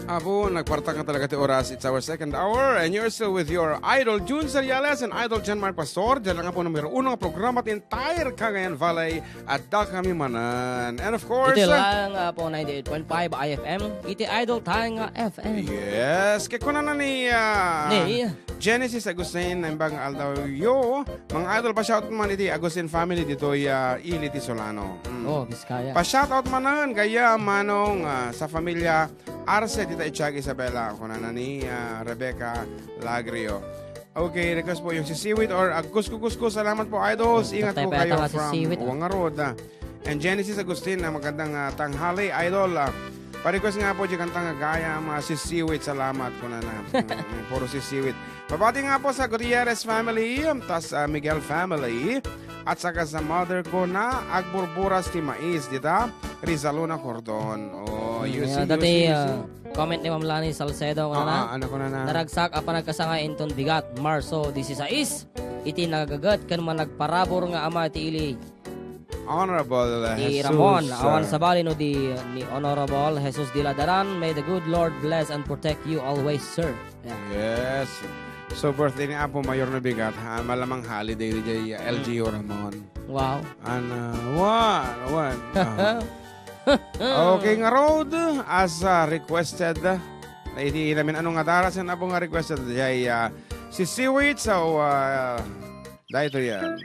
Abo, nagpartak na talaga ti oras. It's our second hour and you're still with your idol June Sariales and idol John Mark Pastor. Diyan lang po numero 1 ang programa at entire Cagayan Valley at Adda kami manan. And of course, iti lang po 98.5 IFM. Iti idol tayo nga FM. yes, kaya na ni Genesis Agustin ng bang Aldayo. Mga idol, pa-shout man iti Agustin family dito ili ti Solano. Oh, Biskaya. Pa-shoutout manan kaya manong sa pamilya Arce Tita Itchag Isabela kunana ni Rebecca Lagrio. Okay, request po yung si Seaweed or Agusco. Salamat po idols. Ingat po kayo from Wangarod. And Genesis Agustin, magandang tanghali idol. Pa-request nga po dyan kantang gaya si Seaweed. Salamat kunana. Puro si Seaweed. Babati nga po sa Gutierrez family, tas Miguel family, at saka sa mother ko na Agburburas ti Mais, dita Rizaluna Cordon. Oh, dati comment ni Ma'am Lani Salcedo ano ko na naragsak apa nagkasanga inton bigat Marso 16 iti nagagat kan man nagparabor nga ama ti ili Honorable di Jesus Ramon awan sa bali no ni Honorable Jesus Diladaran. May the good Lord bless and protect you always, sir. Yes. So birthday ni Apo Mayor na bigat, malamang holiday di LGU Ramon. Wow. One. Okay nga road as requested. Iti namin anong nga darasan Apo nga requested ay si Seaweed. So dahil ito yan.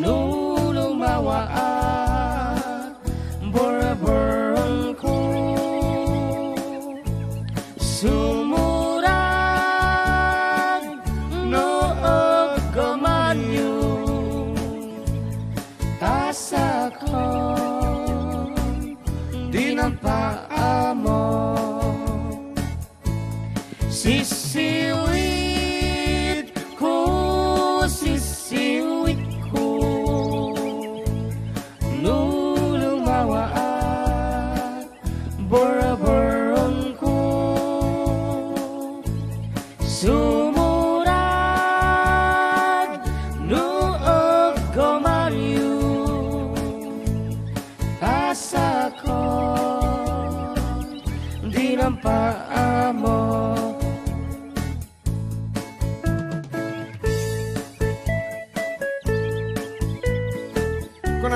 Lulumawa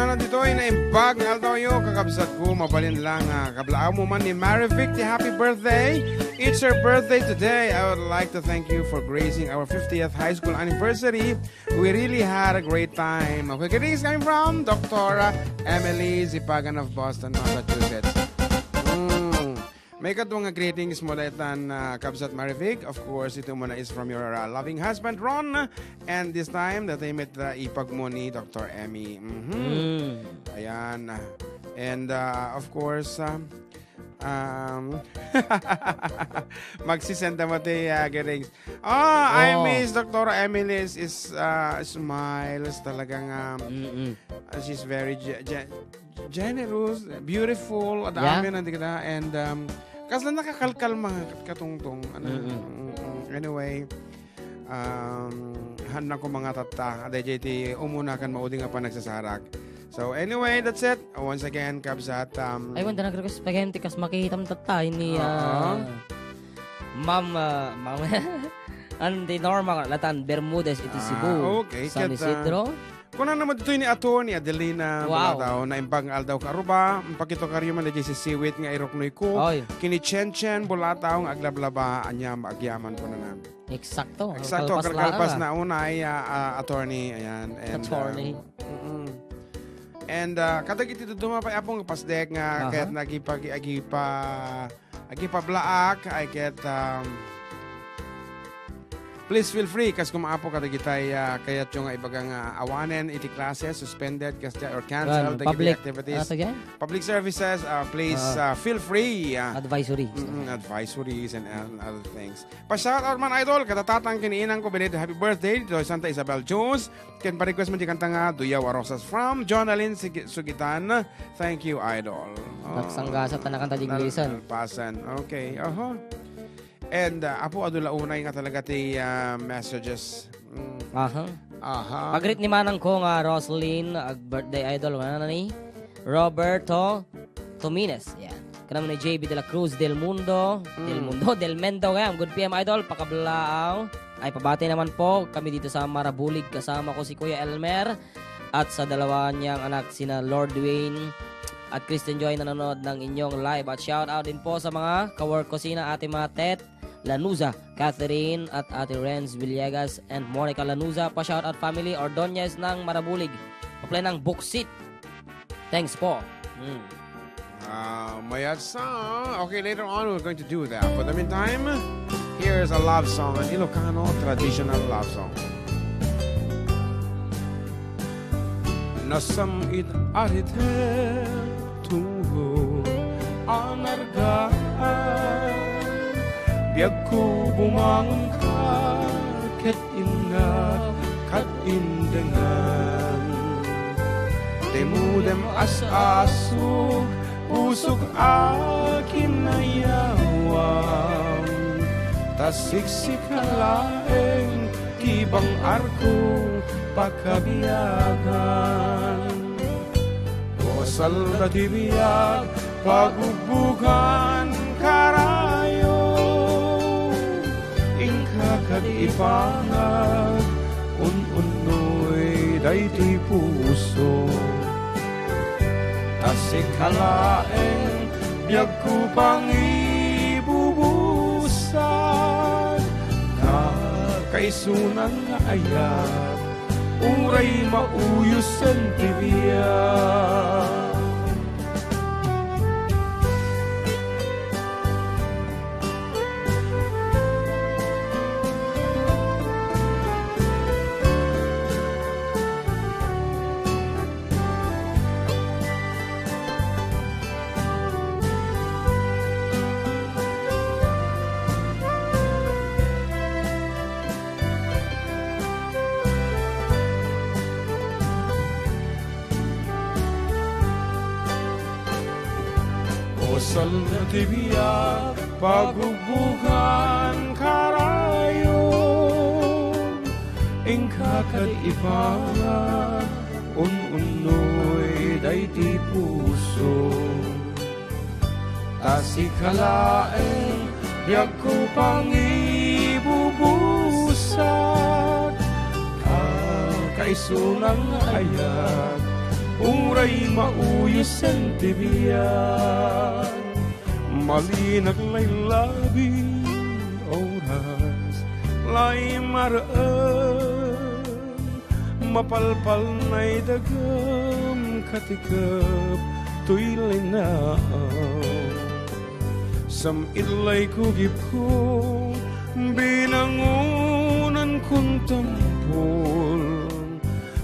na dito ay naimbag na aldaw yo kakabsat ko mabalin lang kablaaw mo man ni Marivic the happy birthday. It's her birthday today. I would like to thank you for gracing our 50th high school anniversary. We really had a great time. Okay, greetings coming from Dr. Emily Zipagan of Boston, Massachusetts. May katong greetings mo daitan kabsat Marivic. Of course, ito muna is from your loving husband Ron. And this time, that ay met ipag mo ni Dr. Emmy. Ayan. And of course, magsisenda mo tayo greetings. I miss Dr. Emily's is smiles talagang she's very generous, beautiful, dami na kita, and kasla nakakalkal mga katungtong. Anyway, hanap ko mga tata, aday JT, umuna kan mauding nga pa nagsasarak. So anyway, that's it. Once again, kabsat. Ay, wanda nag-request spaghetti kas makihitam tata ni Ma'am Andy Norma Latan Bermudez iti Cebu. Okay, San Isidro. Kuna naman dito ni Ato ni Adelina Bulataw na imbang aldaw karuba, pakito karyo man na si Siwit nga iroknoy ko, kini Chen Bulataw ang aglablaba anya agyaman po na namin. Eksakto. Eksakto, kalpas na una ay attorney, ayan. And, attorney. And kadag iti dumapay apong pasdek nga kahit nagipablaak, I get please feel free kas kumaapo ka digitay kayat yung ibagang awanen iti classes suspended or canceled public activities public services please feel free advisories and other things pa-shout out man idol katatatang kiniinang ko belated happy birthday to Santa Isabel Jones ken pa-request man di kanta nga Duyaw Rosas from Jonalyn Sugitan. Thank you idol. Nagsangga sa tanakanta digilisan pasan okay and apo adula unay nga talaga ti messages. Pagrit ni manang ko nga Roslyn birthday idol na ni Roberto Tomines. Yan. Kanamo ni JB de la Cruz del Mendo kaya good PM idol pakablaaw. Ay pabati naman po kami dito sa Marabulig kasama ko si Kuya Elmer at sa dalawa niyang anak sina Lord Dwayne at Kristen Joy nanonood ng inyong live at shout out din po sa mga kawork ko sina Ate Matet Lanuza, Catherine at Ate Renz Villegas and Monica Lanuza. Pa-shout out family Ordonez ng Marabulig. Pa-play ng Buksit. Thanks po. Mayat song. Okay, later on we're going to do that. For the meantime, here's a love song, an Ilocano traditional love song. Nasamid arite tuho anargaan biag ko bumangka ket ingat kat indengan demudem asasug pusok akin na yawam tasiksik halaeng tibang arko pagkabiyagan o salda tibiyag pagbubugan karayo kag-ipanag un-unoy dayti puso tasik halaeng biyag ko pang ibubusan kakaisunan nga ayat uray mauyos ang tibiyag. Sal na tibiyag pagbubugan karayo ingka kag-ipanag un-unoy dayti puso tasikalaeng biyag ko pang ibubusan kakaisunang ayat uray mauyos ang tibiyan, malinag lay labi oras, lay maraan, mapalpal na'y dagam katikap, tuy linaan. Sam ilay kugip ko, binangunan kong tampol,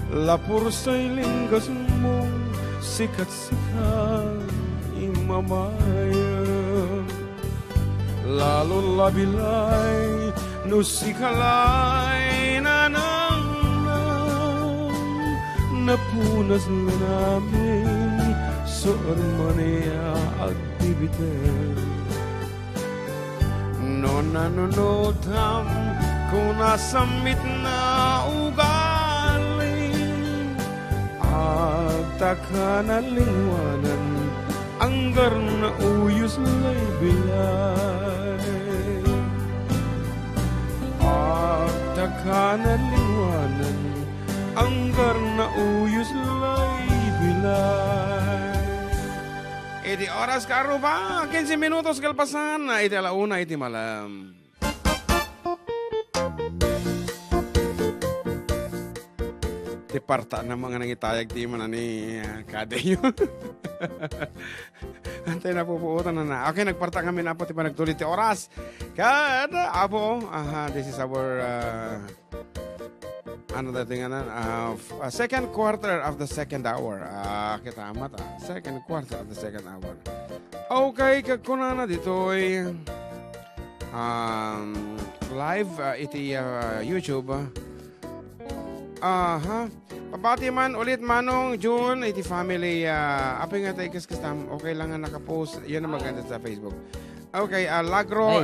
lapur sa'y linggas mong sikat-sikat imamayan. Lalo labilay, nusikalay nanang napunas na namin soon mania aktivitet. No nanunutam kung nasamit na ugali, at takanalingwanan anggar na uyos lay bilay, at takanalingwanan anggar na uyos lay bilay. Iti oras karo ba? 15 minutos kalpasan. Iti alauna, iti malam. Iti parta na mga nangitayag ti mo na ni Kadeyo. Antay na pupuutan na. Okay, nagparta kami na po. Ti pa nagtulit ti oras. Kada, apo. This is our... second quarter of the second hour. Kita amat second quarter of the second hour. Okay, kakuna na dito ay live iti YouTube. Pabati man ulit manong June iti family. Apa nga tayo kastam? Okay lang nga nakapost. Yun ang maganda sa Facebook. Okay, Lagro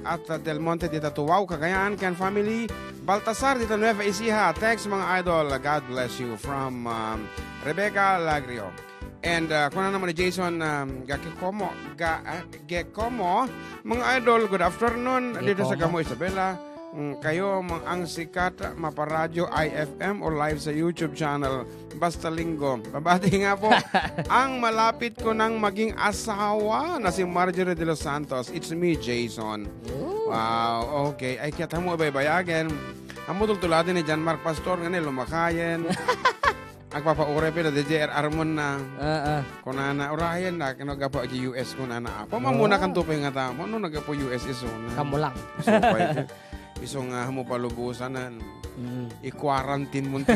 at Del Monte dito Tuwaw, Cagayan, Can Family, Baltasar dito Nueva Ecija. Thanks mga idol, God bless you from Rebecca Lagrio. And kuna naman ni Jason Gekomo, mga idol, good afternoon dito sa Gamo Isabela. Kayo ang sikat maparadyo IFM o live sa YouTube channel basta linggo. Babati nga po ang malapit ko nang maging asawa na si Marjorie de los Santos. It's me, Jason. Wow, okay. Ay kaya mo baybayagan. Ang mutultulatin ni John Mark Pastor nga lumakayan. Ang papaure pila de JR Armon na kunana orayan na kinagapo ag US kunana. Pamamuna kan tupay nga ta mo no nagapo US iso na. Kamo lang. So, isong mo palubusan i-quarantine mo ito.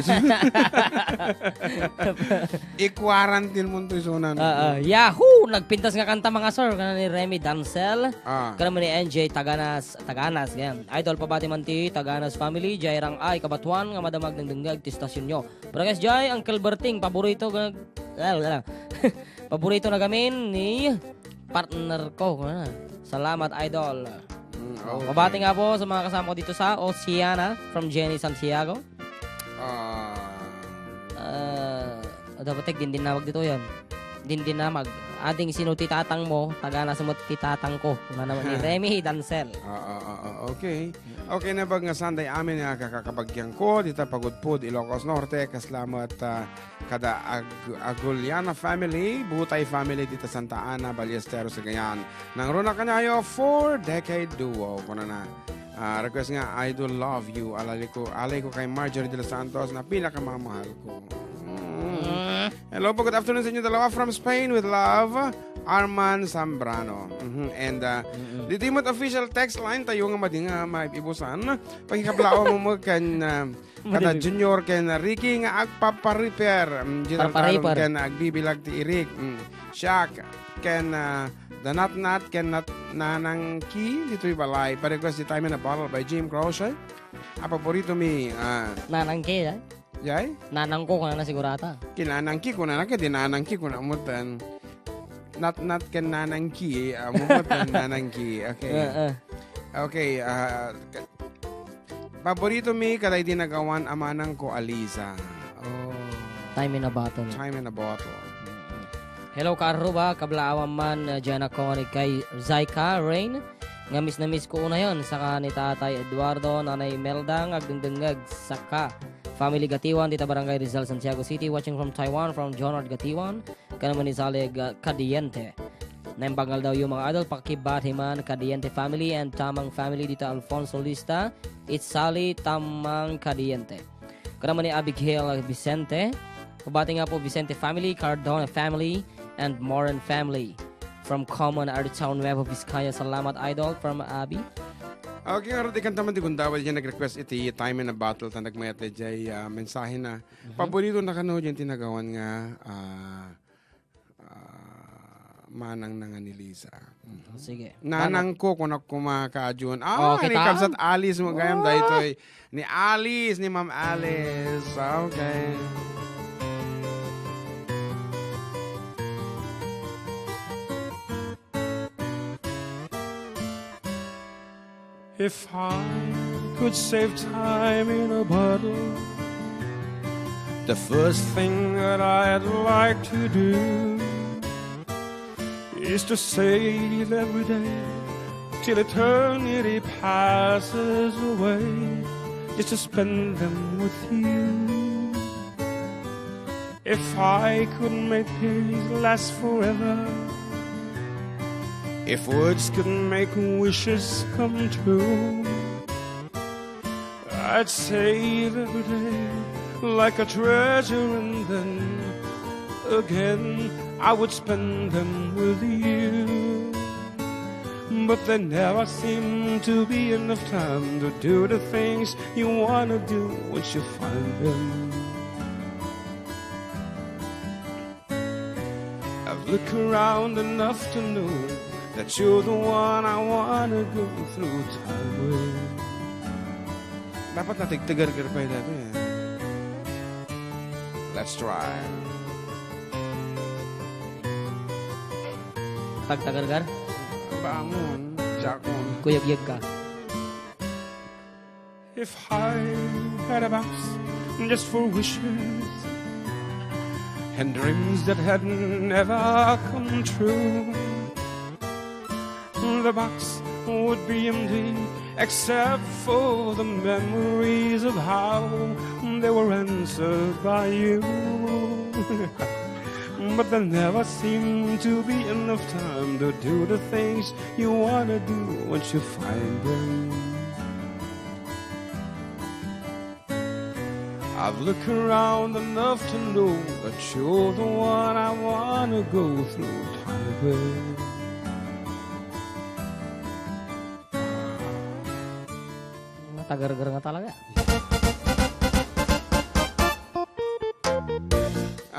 I-quarantine mo ito sunan. Yahoo! Nagpintas nga kanta mga sir. Kana ni Remy Dancel. Kana ni NJ Taganas. Ganyan. Idol pabati man ti Taganas family. Jay rang ay kabatuan nga madamag ng dengag ti stasyon nyo. Pero guys, Jay, Uncle Berting, paborito paborito na gamin ni partner ko. Salamat, idol. Okay. Mabati nga po sa mga kasama ko dito sa Oceana from Jenny Santiago. Dapat dindinamag dito yan. Dindinamag. Ating sinutitatang mo, taga na sumot titatang ko. Una naman ni Remy Dancel. Okay. Okay na bag nga sanday amin nga kakakabagyan ko. Dito Pagudpud, Ilocos Norte. Kaslamat kada Aguliana family, Butay family dito Santa Ana, Ballesteros, Cagayan. Nang runa kanyayo, 4-decade duo. Kuna na. Request nga, I do love you. Alay ko kay Marjorie de los Santos na pinakamamahal ko. Hello po, good afternoon sa inyo dalawa from Spain with love, Arman Zambrano. And the Timot official text line tayo nga madinga maipibusan. Pagkikablao mo kan kada junior ken Ricky nga agpapariper. Parpariper ken agbibilag ti Irik. Shaq ken Danat ken Nanangki dito'y balay. Pa-request the time in a bottle by Jim Croce. Paborito mi Nanangki, Yay? Nanang ko na sigurata. Kinanangki ko na dinanangki ko na umutan. Not ken nanangki, umutan nanangki. Okay. Okay, paborito mi kaday dinagawan amanang ko Aliza. Time in a bottle. Time in a bottle. Hello Karuba, kablaawan man dyan ako ni kay Zaika Rain. Nga miss na miss ko una yon. Saka ni Tatay Eduardo, Nanay Meldang, agdengdengag, saka Family Gatiwan, Tita Barangay Rizal, Santiago City. Watching from Taiwan, from Jonard Gatiwan. Kanaman ni Salig Kadiente. Naimbangal daw yung mga idol. Pakibat Himan, Kadiente family, and Tamang family. Dita Alfonso Lista. It's Sally Tamang Kadiente. Kanaman ni Abigail Vicente. Pabati nga po Vicente family, Cardona family, and Moran family. From Common Artown Nuevo Vizcaya. Salamat idol from Abi. Okay, nga rin kan taman di kundawa dyan nag-request iti time in a battle ta nagmayat dyan mensahe na. Paborito na kano dyan tinagawan nga manang na nga ni Lisa. Sige. Nanang ko kung kumakaadyon. Okay, Ni Kapsat Alice mo gayam dahil ni Alice, ni Ma'am Alice. Okay. If I could save time in a bottle, the first thing that I'd like to do is to save every day till eternity passes away, just to spend them with you. If I could make days last forever, if words could make wishes come true, I'd save every day like a treasure, and then again I would spend them with you. But there never seemed to be enough time to do the things you wanna do once you find them. I've looked around enough to know that you're the one I wanna go through time with. Dapat natigtagar-gar pa yun eh. Let's try. Pagtagargar, Bangon, Jakon. kuyag-yag ka. If I had a box just for wishes and dreams that had never come true, the box would be empty except for the memories of how they were answered by you. But there never seemed to be enough time to do the things you wanna do once you find them. I've looked around enough to know that you're the one I wanna go through time with. Tagar-gar nga talaga.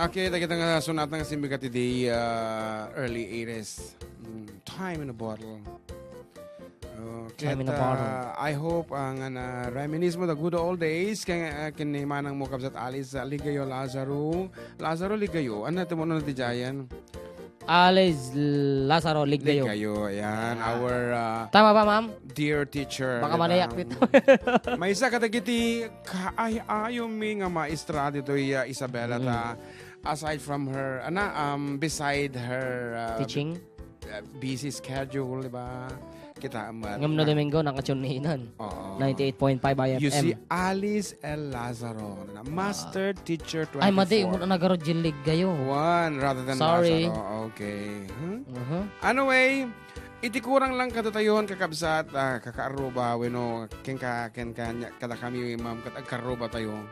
Okay, kita nga sunat nga simbigat today, early 80s. Time in a bottle. Time in a bottle. I hope ang reminisce mo the good old days kaya kinimanang mo Kapsat Alice Ligayo Lazaro Ligayo. Ano ito mo na natijayan? Alice Lazaro Ligdayo. Ligayo, yan. Our Tama ba, ma'am? dear teacher. Baka manayak dito. May isa katagiti ayaw mi nga maestra dito Isabela ta aside from her beside her Teaching. busy schedule, di ba? Kita amat. Ngam na Domingo, nakachuninan. Oo. 98.5 IFM. You see Alice L. Lazaro, master teacher 24. Ay, madi, mo nagarod jilig gayo. One rather than Sorry. Lazaro. Okay. Anyway, itikurang lang katutayon kakabsat, kakaaruba, kada kami ma'am katagkaruba tayo.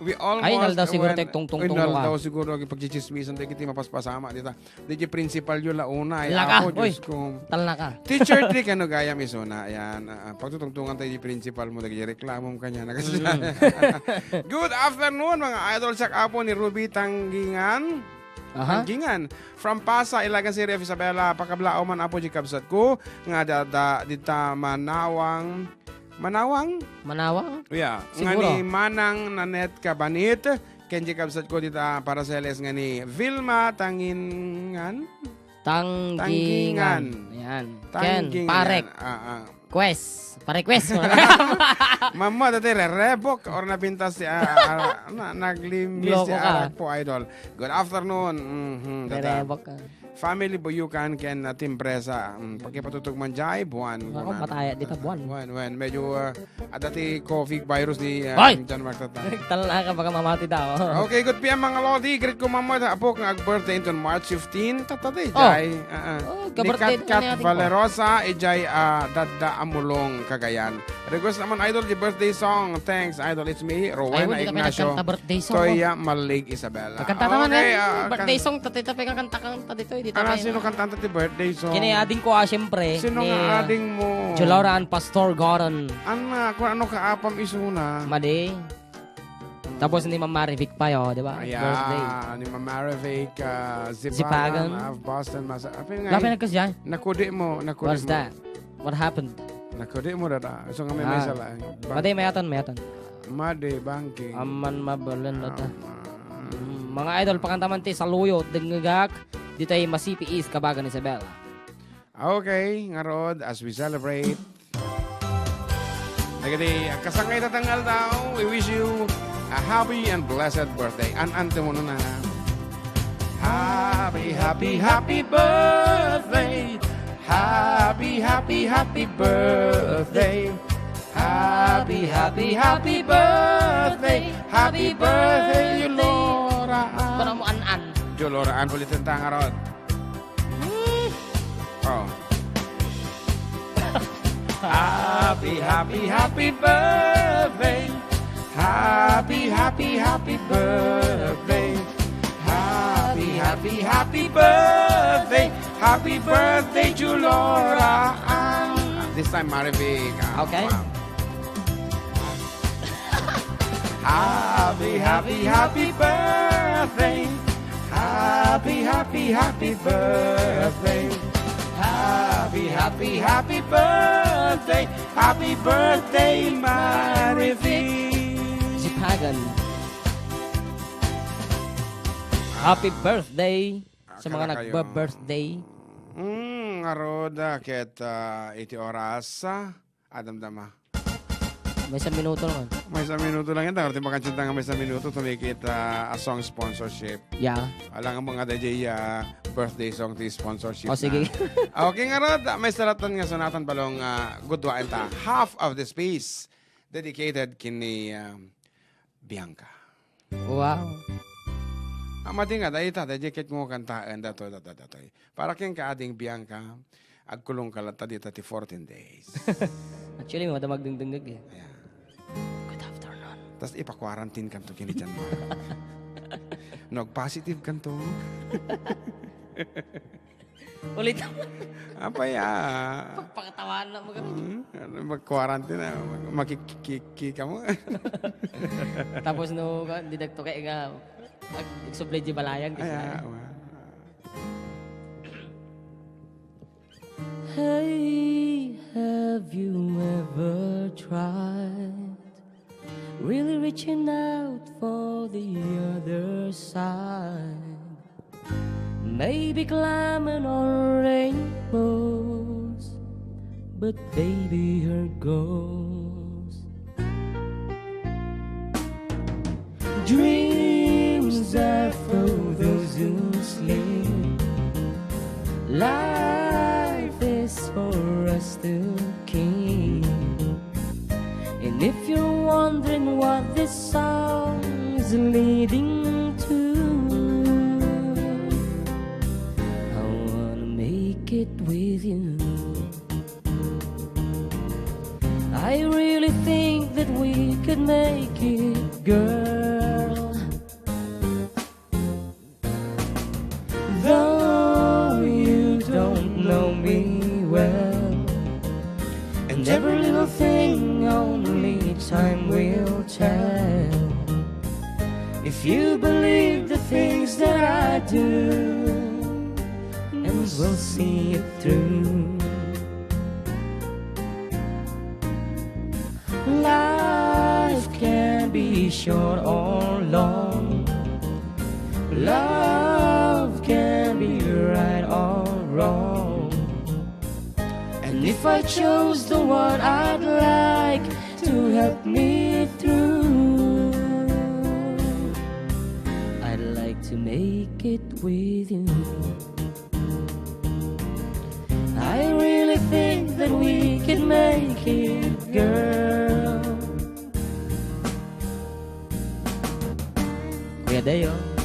We almost... Ay, naldaw siguro tek tungtong-tungtong ka. Naldaw siguro pagchichismisan tayo kiti mapaspasama dita. Di principal yun launa. Laka, Ako, Diyos ko. Talna ka. Teacher trick, gaya misona. Ayan. Pagtutungtungan tayo di principal mo, nag-reklamo mo kanya. Good afternoon, mga idol sa kapo ni Ruby Tanggingan. Tanggingan. From Pasa, Ilagan si Ref Isabela. Pakablao man apo di kabsat ko. Nga dita Manawang? Yeah. Siguro. Nga ni Manang Nanet Kabanit. Kenji kabsat ko dita para sa LS nga ni Vilma Tanggingan. Ayan. Ken, parek. Quest. Parequest. Mama, dati re-revoke or napintas si naglimbis si Arak po, idol. Good afternoon. Re-revoke ka. family buyukan ken timpresa. Pagkipatutog man jay buwan. Ako mataya di ta buwan. Buwan. Medyo adati COVID virus di Hoy! dyan magtata. Tala ka baka mamati daw. Okay, good PM mga lodi. Greet ko mama apo kang birthday into March 15. Tatati jay. Ni ka-birthday Kat natin po. Valerosa ijay Dadda Amulong Cagayan. Request naman idol di birthday song. Thanks idol. It's me, Ay, Rowena hindi kami Ignacio. nagkanta birthday song. Toya Malig Isabela. Kanta naman Okay, birthday song, tatay-tapay kang kanta dito. Di Ano, tapay. sino kantante ti birthday song? Kini ading ko syempre. Sino nga ading mo? Jolora and Pastor Gordon. Anak, kung ano kaapam isuna. Madi. Tapos ni Ma'am Marivic pa yo, di ba? Birthday. Ayan, ni Ma'am Marivic, Zipagan. Zipagan of Boston, Masa. Apin nga, Lapi nagkasya. nakudi mo. What's that? What happened? Nakudi mo dada. So nga may sala. Madi, mayaton. Madi, banking. Aman mabalan data. Mga idol, pakantaman ti saluyot, dengagak, dito ay Masipi East, Kabagan Isabela. Okay, nga rod, as we celebrate. Nagadi, kasangay tatanggal daw, we wish you a happy and blessed birthday. An-ante mo na. Happy, happy, happy birthday. Happy, happy, happy birthday. Happy, happy, happy birthday. Happy birthday, Lora. Para mo an-an. Loraan ulit ang tangarod. Oh. Happy, happy, happy birthday. Happy, happy, happy birthday. Happy, happy, happy birthday. Happy birthday to Laura. This time, Marivic. Okay. Wow. Happy, happy, happy birthday. Happy, happy, happy birthday. Happy, happy, happy birthday. Happy birthday, Marivic. Zipagan. Happy birthday sa mga Kala kayo. nagba-birthday. Aroda, ket 80 oras. Adamdama. May isang minuto naman. May isang minuto lang yan. Kasi makansita nga may isang minuto. Tumikit a song sponsorship. Yeah. Alang ang mga DJ birthday song ti sponsorship O sige. na. Okay nga rod, may salatan nga sunatan balong gudwain ta. Half of the space dedicated kini Bianca. Wow. Amati nga, dahil ta, dedicated mo kantaan dato. Para kang kaading Bianca, agkulong kalata dito ti 14 days. Actually, may madamag dingdingag eh. Ayan. Good afternoon. Tapos ipa-quarantine kanto kini dyan mo. Nag-positive kanto. Ulit naman. Apaya. Pagpakatawan na mo kami. Mag-quarantine na. Makikiki ka mo. Tapos no, didagto kay nga, nag-sublay di balayang. Aya. Hey, have you ever tried really reaching out for the other side? Maybe climbing on rainbows, but baby, here goes. Dreams are for those who sleep. Life is for us to keep. And if you're wondering what this song is leading to, I wanna make it with you. I really think that we could make it, girl. Though you don't know me well, and every little thing only time will tell. If you believe the things that I do, and we'll see it through. Life can be short or long. Love can be right or wrong. And if I chose the one I'd like to help me through, I'd like to make it with you. that we can make it, girl. Kuya Deo.